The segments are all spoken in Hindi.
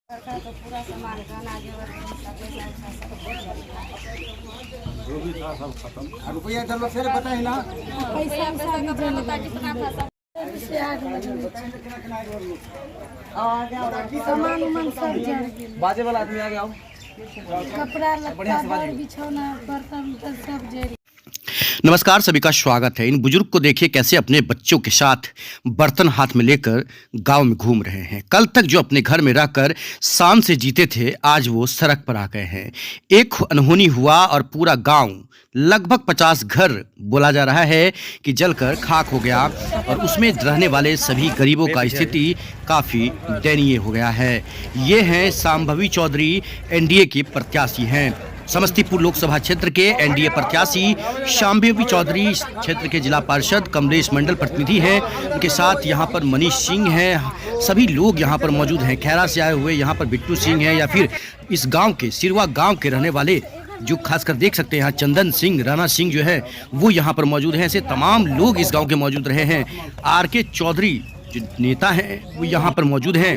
तो पूरा सामान गहना जेवर जो भी था सब खत्म। रुपया चलो फिर बताए ना। पैसा जितना था सब सामान उमान सब जल गया। बाजे वाला आदमी आ गया। कपड़ा लत्ता बिछौना बर्तन सब जल। नमस्कार, सभी का स्वागत है। इन बुजुर्ग को देखिए कैसे अपने बच्चों के साथ बर्तन हाथ में लेकर गांव में घूम रहे हैं। कल तक जो अपने घर में रहकर शान से जीते थे, आज वो सड़क पर आ गए हैं। एक अनहोनी हुआ और पूरा गांव, लगभग 50 घर बोला जा रहा है कि जलकर खाक हो गया और उसमें रहने वाले सभी गरीबों का स्थिति काफ़ी दयनीय हो गया है। ये हैं शांभवी चौधरी, एनडीए के प्रत्याशी हैं। समस्तीपुर लोकसभा क्षेत्र के एनडीए प्रत्याशी शांभवी चौधरी क्षेत्र के जिला पार्षद कमलेश मंडल प्रतिनिधि हैं। उनके साथ यहाँ पर मनीष सिंह हैं। सभी लोग यहाँ पर मौजूद हैं। खैरा से आए हुए यहाँ पर बिट्टू सिंह हैं, या फिर इस गांव के सिरवा गांव के रहने वाले जो खासकर देख सकते हैं यहाँ चंदन सिंह, राणा सिंह जो है वो यहाँ पर मौजूद हैं। ऐसे तमाम लोग इस गाँव के मौजूद रहे हैं। आर.के. चौधरी जो नेता हैं वो यहाँ पर मौजूद हैं।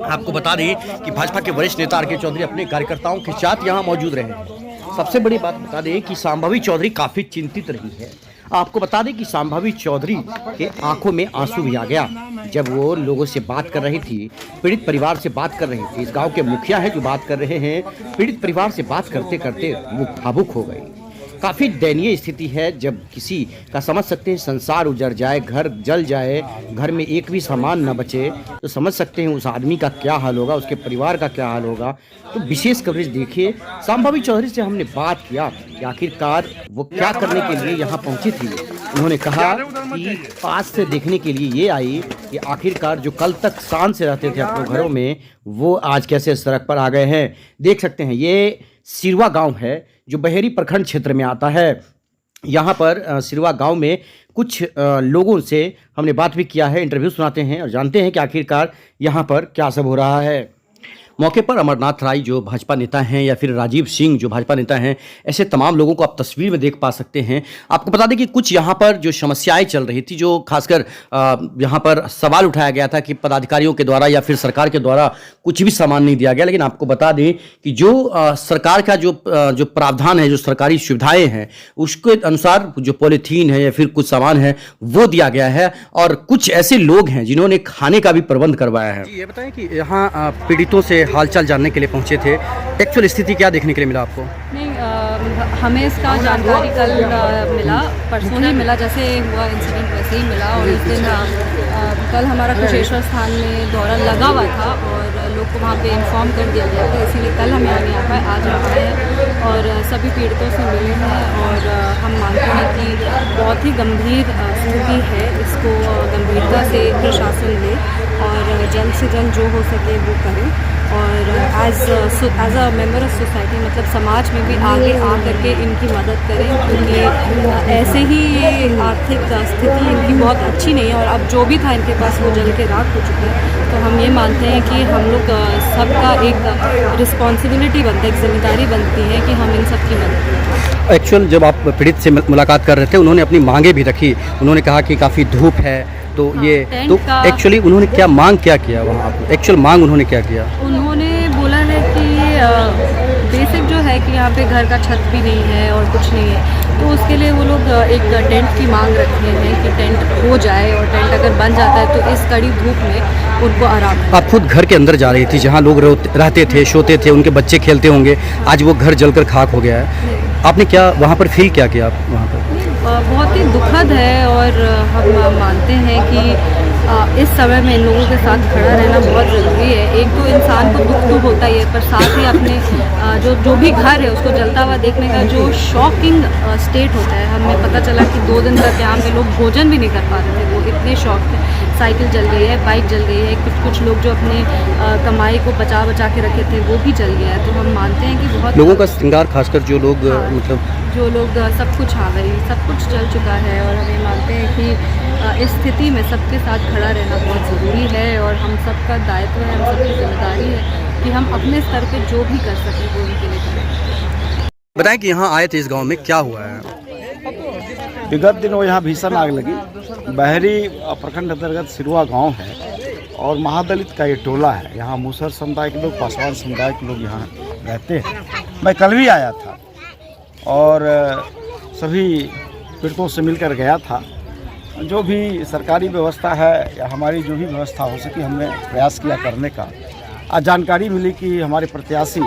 आपको बता दें कि भाजपा के वरिष्ठ नेता आर.के. चौधरी अपने कार्यकर्ताओं के साथ यहाँ मौजूद रहे हैं। सबसे बड़ी बात बता दें कि शांभवी चौधरी काफ़ी चिंतित रही है। आपको बता दें कि शांभवी चौधरी के आंखों में आंसू भी आ गया जब वो लोगों से बात कर रही थी, पीड़ित परिवार से बात कर रही थी। इस गांव के मुखिया हैं जो बात कर रहे हैं। पीड़ित परिवार से बात करते करते वो भावुक हो गई। काफ़ी दयनीय स्थिति है जब किसी का, समझ सकते हैं, संसार उजड़ जाए, घर जल जाए, घर में एक भी सामान न बचे, तो समझ सकते हैं उस आदमी का क्या हाल होगा, उसके परिवार का क्या हाल होगा। तो विशेष कवरेज देखिए। शांभवी चौधरी से हमने बात किया कि आखिरकार वो क्या करने के लिए यहाँ पहुँची थी। उन्होंने कहा कि पास से देखने के लिए ये आई कि आखिरकार जो कल तक शान से रहते थे अपने घरों में, वो आज कैसे सड़क पर आ गए हैं। देख सकते हैं ये सिरवा गांव है जो बहेरी प्रखंड क्षेत्र में आता है। यहाँ पर सिरवा गांव में कुछ लोगों से हमने बात भी किया है। इंटरव्यू सुनाते हैं और जानते हैं कि आखिरकार यहाँ पर क्या सब हो रहा है। मौके पर अमरनाथ राय जो भाजपा नेता हैं, या फिर राजीव सिंह जो भाजपा नेता हैं, ऐसे तमाम लोगों को आप तस्वीर में देख पा सकते हैं। आपको बता दें कि कुछ यहाँ पर जो समस्याएं चल रही थी, जो खासकर यहाँ पर सवाल उठाया गया था कि पदाधिकारियों के द्वारा या फिर सरकार के द्वारा कुछ भी सामान नहीं दिया गया। लेकिन आपको बता दें कि जो सरकार का जो प्रावधान है, जो सरकारी सुविधाएँ हैं, उसके अनुसार जो पॉलीथीन है या फिर कुछ सामान है वो दिया गया है। और कुछ ऐसे लोग हैं जिन्होंने खाने का भी प्रबंध करवाया है। ये बताएं कि यहाँ पीड़ितों से हालचाल जानने के लिए पहुंचे थे। एक्चुअल स्थिति क्या देखने के लिए मिला आपको? नहीं, हमें इसका जानकारी कल मिला, परसों ही मिला, जैसे हुआ इंसिडेंट वैसे ही मिला। और इस दिन कल हमारा कुशेश्वर स्थान में दौरा लगा हुआ था और लोग को वहाँ पे इन्फॉर्म कर दिया गया था, इसीलिए कल हम यहाँ नहीं आ पाए, आज आ पाए हैं और सभी पीड़ितों से मिले हैं। और हम मानते हैं कि बहुत ही गंभीर स्थिति है, इसको गंभीरता से प्रशासन ले और जल्द से जल्द जो हो सके वो करें। और as a member of society, मतलब समाज में भी आगे आ करके इनकी मदद करें, क्योंकि ऐसे ही ये आर्थिक स्थिति इनकी बहुत अच्छी नहीं है और अब जो भी था इनके पास वो जल के राख हो चुका है। तो हम ये मानते हैं कि हम लोग सबका एक रिस्पॉन्सिबिलिटी बनता है, एक जिम्मेदारी बनती है कि हम इन सब की मदद करें। एक्चुअल जब आप पीड़ित से मुलाकात कर रहे थे, उन्होंने अपनी मांगे भी रखी। उन्होंने कहा कि काफ़ी धूप है, तो ये तो एक्चुअली उन्होंने क्या मांग क्या किया वहाँ पर? एक्चुअल मांग उन्होंने क्या किया? उन्होंने बोला है कि बेसिक जो है कि यहाँ पे घर का छत भी नहीं है और कुछ नहीं है, तो उसके लिए वो लोग एक टेंट की मांग रखे हैं कि टेंट हो जाए, और टेंट अगर बन जाता है तो इस कड़ी धूप में उनको आराम है। आप खुद घर के अंदर जा रही थी जहाँ लोग रहते थे, सोते थे, उनके बच्चे खेलते होंगे, आज वो घर जलकर खाक हो गया है। आपने क्या वहाँ पर फील क्या किया आप वहाँ पर? बहुत ही दुखद है और हम मानते हैं कि इस समय में इन लोगों के साथ खड़ा रहना बहुत ज़रूरी है। एक तो इंसान को दुख तो होता ही है, पर साथ ही अपने जो भी घर है उसको जलता हुआ देखने का जो शॉकिंग स्टेट होता है। हमें पता चला कि 2 दिन तक यहाँ पे लोग भोजन भी नहीं कर पा रहे थे, वो इतने शौक थे। साइकिल जल गई है, बाइक जल गई है, कुछ लोग जो अपने कमाई को बचा के रखे थे वो भी जल गया है। तो हम मानते हैं कि बहुत लोगों का श्रृंगार, खासकर जो लोग मतलब जो लोग सब कुछ आ गई, सब कुछ जल चुका है। और हमें मानते हैं कि इस स्थिति में सबके साथ खड़ा रहना बहुत ज़रूरी है और हम सबका दायित्व है, हम सबकी जिम्मेदारी है कि हम अपने स्तर पे जो भी कर सकें वो उनके लिए करें। बताएं कि यहाँ आए थे इस गांव में, क्या हुआ है? विगत दिनों यहाँ भीषण आग लगी। बहरी प्रखंड अंतर्गत सिरवा गांव है और महादलित का ये टोला है। यहाँ मुसहर समुदाय के लोग, पासवान समुदाय के लोग यहाँ रहते हैं। मैं कल भी आया था और सभी पीड़ितों से मिलकर गया था। जो भी सरकारी व्यवस्था है या हमारी जो भी व्यवस्था हो सकी हमने प्रयास किया करने का। आज जानकारी मिली कि हमारे प्रत्याशी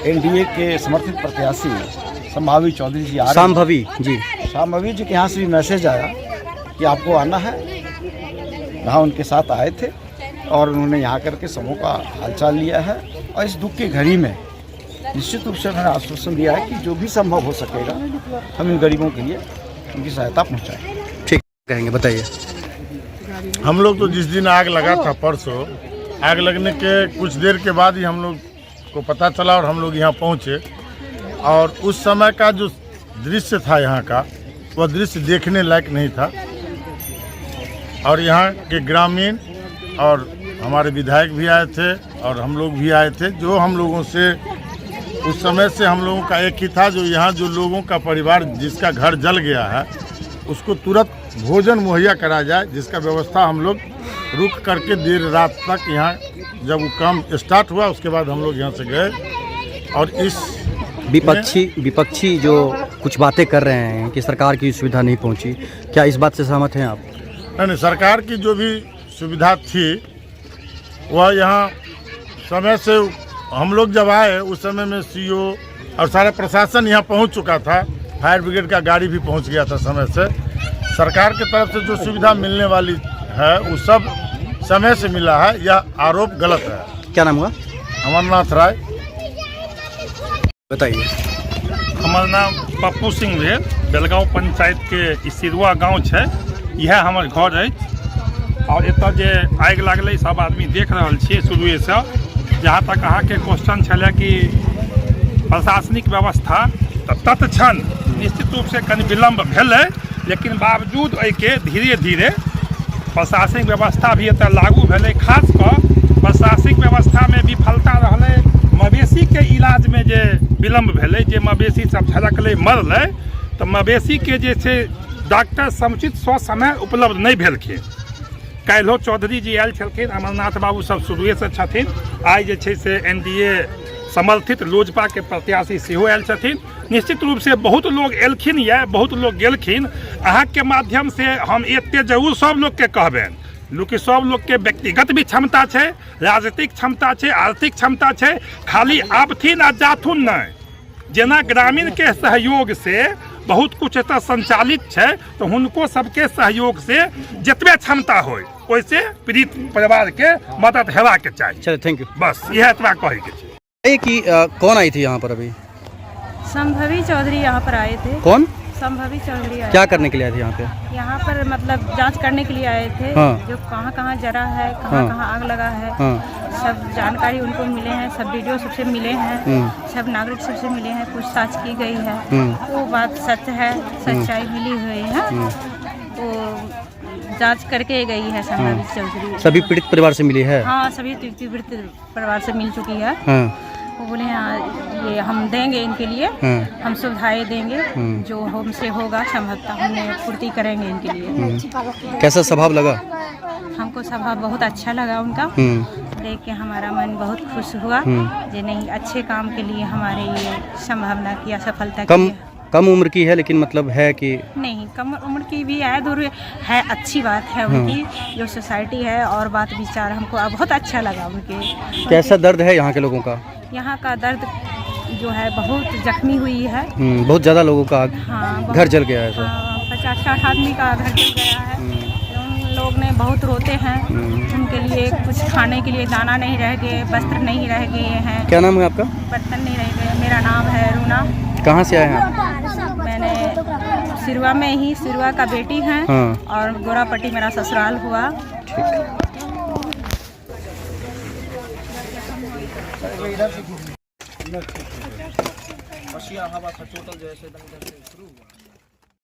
एनडीए के समर्थित प्रत्याशी संभावी चौधरी जी आ रहे हैं। संभावी जी के यहाँ से भी मैसेज आया कि आपको आना है। यहाँ उनके साथ आए थे और उन्होंने यहाँ करके समूह का हालचाल लिया है और इस दुख की घड़ी में निश्चित रूप से उन्होंने आश्वासन दिया है कि जो भी संभव हो सकेगा हम इन गरीबों के लिए उनकी सहायता पहुँचाएँ। ठीक कहेंगे, बताइए। हम लोग तो जिस दिन आग लगा था परसों, आग लगने के कुछ देर के बाद ही हम लोग को पता चला और हम लोग यहाँ पहुँचे और उस समय का जो दृश्य था यहाँ का, वह दृश्य देखने लायक नहीं था। और यहाँ के ग्रामीण और हमारे विधायक भी आए थे और हम लोग भी आए थे। जो हम लोगों से उस समय से हम लोगों का एक ही था, जो यहाँ जो लोगों का परिवार जिसका घर जल गया है उसको तुरंत भोजन मुहैया करा जाए, जिसका व्यवस्था हम लोग रुक करके देर रात तक यहाँ जब वो काम स्टार्ट हुआ उसके बाद हम लोग यहाँ से गए। और इस विपक्षी जो कुछ बातें कर रहे हैं कि सरकार की सुविधा नहीं पहुंची, क्या इस बात से सहमत हैं आप? नहीं, सरकार की जो भी सुविधा थी वह यहाँ समय से हम लोग जब आए उस समय में सीओ और सारा प्रशासन यहाँ पहुँच चुका था। फायर ब्रिगेड का गाड़ी भी पहुँच गया था समय से। सरकार की तरफ से जो सुविधा मिलने वाली है वो सब समय से मिला है। यह आरोप गलत है। क्या नाम हुआ? अमरनाथ राय। बताइए। हमार नाम पप्पू सिंह भेल। बेलगांव पंचायत के सिरुआ गाँव है, यह हमार घर है। और एत जे आग लगल सब आदमी देख रहा छे शुरू से। जहाँ तक अहाँ के क्वेश्चन छे कि प्रशासनिक व्यवस्था तत्क्षण निश्चित रूप से कनि विलम्ब भेलै, लेकिन बावजूद एके धीरे धीरे प्रशासनिक व्यवस्था भी एतऽ लागू भेलै। खास कऽ प्रशासनिक व्यवस्था में विफलता रहलै मवेशी के इलाज में जे विलम्ब भेलै, जे मवेशी सब झलकलै मरलै, तो मवेशी के जे छै डॉक्टर समुचित समय उपलब्ध नहीं भेलखिन। काल्हो चौधरी जी आयल छलखिन, अमरनाथ बाबू सब शुरुए से छथिन। आइ जे छै से एनडीए समर्थित लोजपा के प्रत्याशी सेहो आयल छथिन। निश्चित रूप से बहुत लोग एलखिन या बहुत लोग गेलखिन। अहाँ के माध्यम से हम एते जरूर सब लोग के कहबेन कि सब लोग के व्यक्तिगत भी क्षमता है, राजनीतिक क्षमता है, आर्थिक क्षमता है। खाली आबथिन आ जाथुन नहीं। जेना ग्रामीण के सहयोग से बहुत कुछ एतऽ संचालित है, तो हुनको सबके सहयोग से जतबे क्षमता हो वैसे पीड़ित परिवार के मदद हेबाक के चाहिए। चलिए, थैंक यू। बस यह एतबा कहे के छै। कि कौन आई थी यहाँ पर अभी? संभावी चौधरी यहाँ पर आए थे। कौन? संभावी चौधरी आए। क्या करने के लिए आए थे यहाँ पे? यहाँ पर मतलब जांच करने के लिए आए थे। हाँ। जो कहाँ कहाँ जरा है, कहाँ कहाँ आग लगा है, सब जानकारी उनको मिले हैं। सब वीडियो सबसे मिले हैं, सब नागरिक सबसे मिले हैं, पूछताछ की गई है। वो बात सच है, सच्चाई मिली हुई है। वो जांच करके गई है संभावी चौधरी। सभी पीड़ित परिवार से मिली है? हाँ, सभी पीड़ित परिवार से मिल चुकी है। वो बोले हाँ ये हम देंगे इनके लिए, हम सुविधाएं देंगे, जो हमसे होगा संभवतः हमने पूर्ति करेंगे इनके लिए। कैसा स्वभाव लगा? हमको स्वभाव बहुत अच्छा लगा उनका। देख के हमारा मन बहुत खुश हुआ। जे नहीं, अच्छे काम के लिए हमारे ये संभावना की सफलता की है। कम उम्र की है लेकिन मतलब है कि नहीं, कम उम्र की भी है, दूर है, अच्छी बात है उनकी जो सोसाइटी है और बात विचार हमको बहुत अच्छा लगा उनके। कैसा दर्द है यहाँ के लोगों का? यहाँ का दर्द जो है बहुत जख्मी हुई है। बहुत ज़्यादा लोगों का घर जल गया है। 50-60 आदमी का घर जल गया है। उन लोग ने बहुत रोते हैं। उनके लिए कुछ खाने के लिए दाना नहीं रह गए, वस्त्र नहीं रह गए हैं। क्या नाम है आपका? बर्तन नहीं रह गए। मेरा नाम है रूना। कहाँ से आए हैं आप? मैंने सिरुआ में ही, सिरुआ का बेटी हैं। और गोरापट्टी मेरा ससुराल हुआ। ठीक।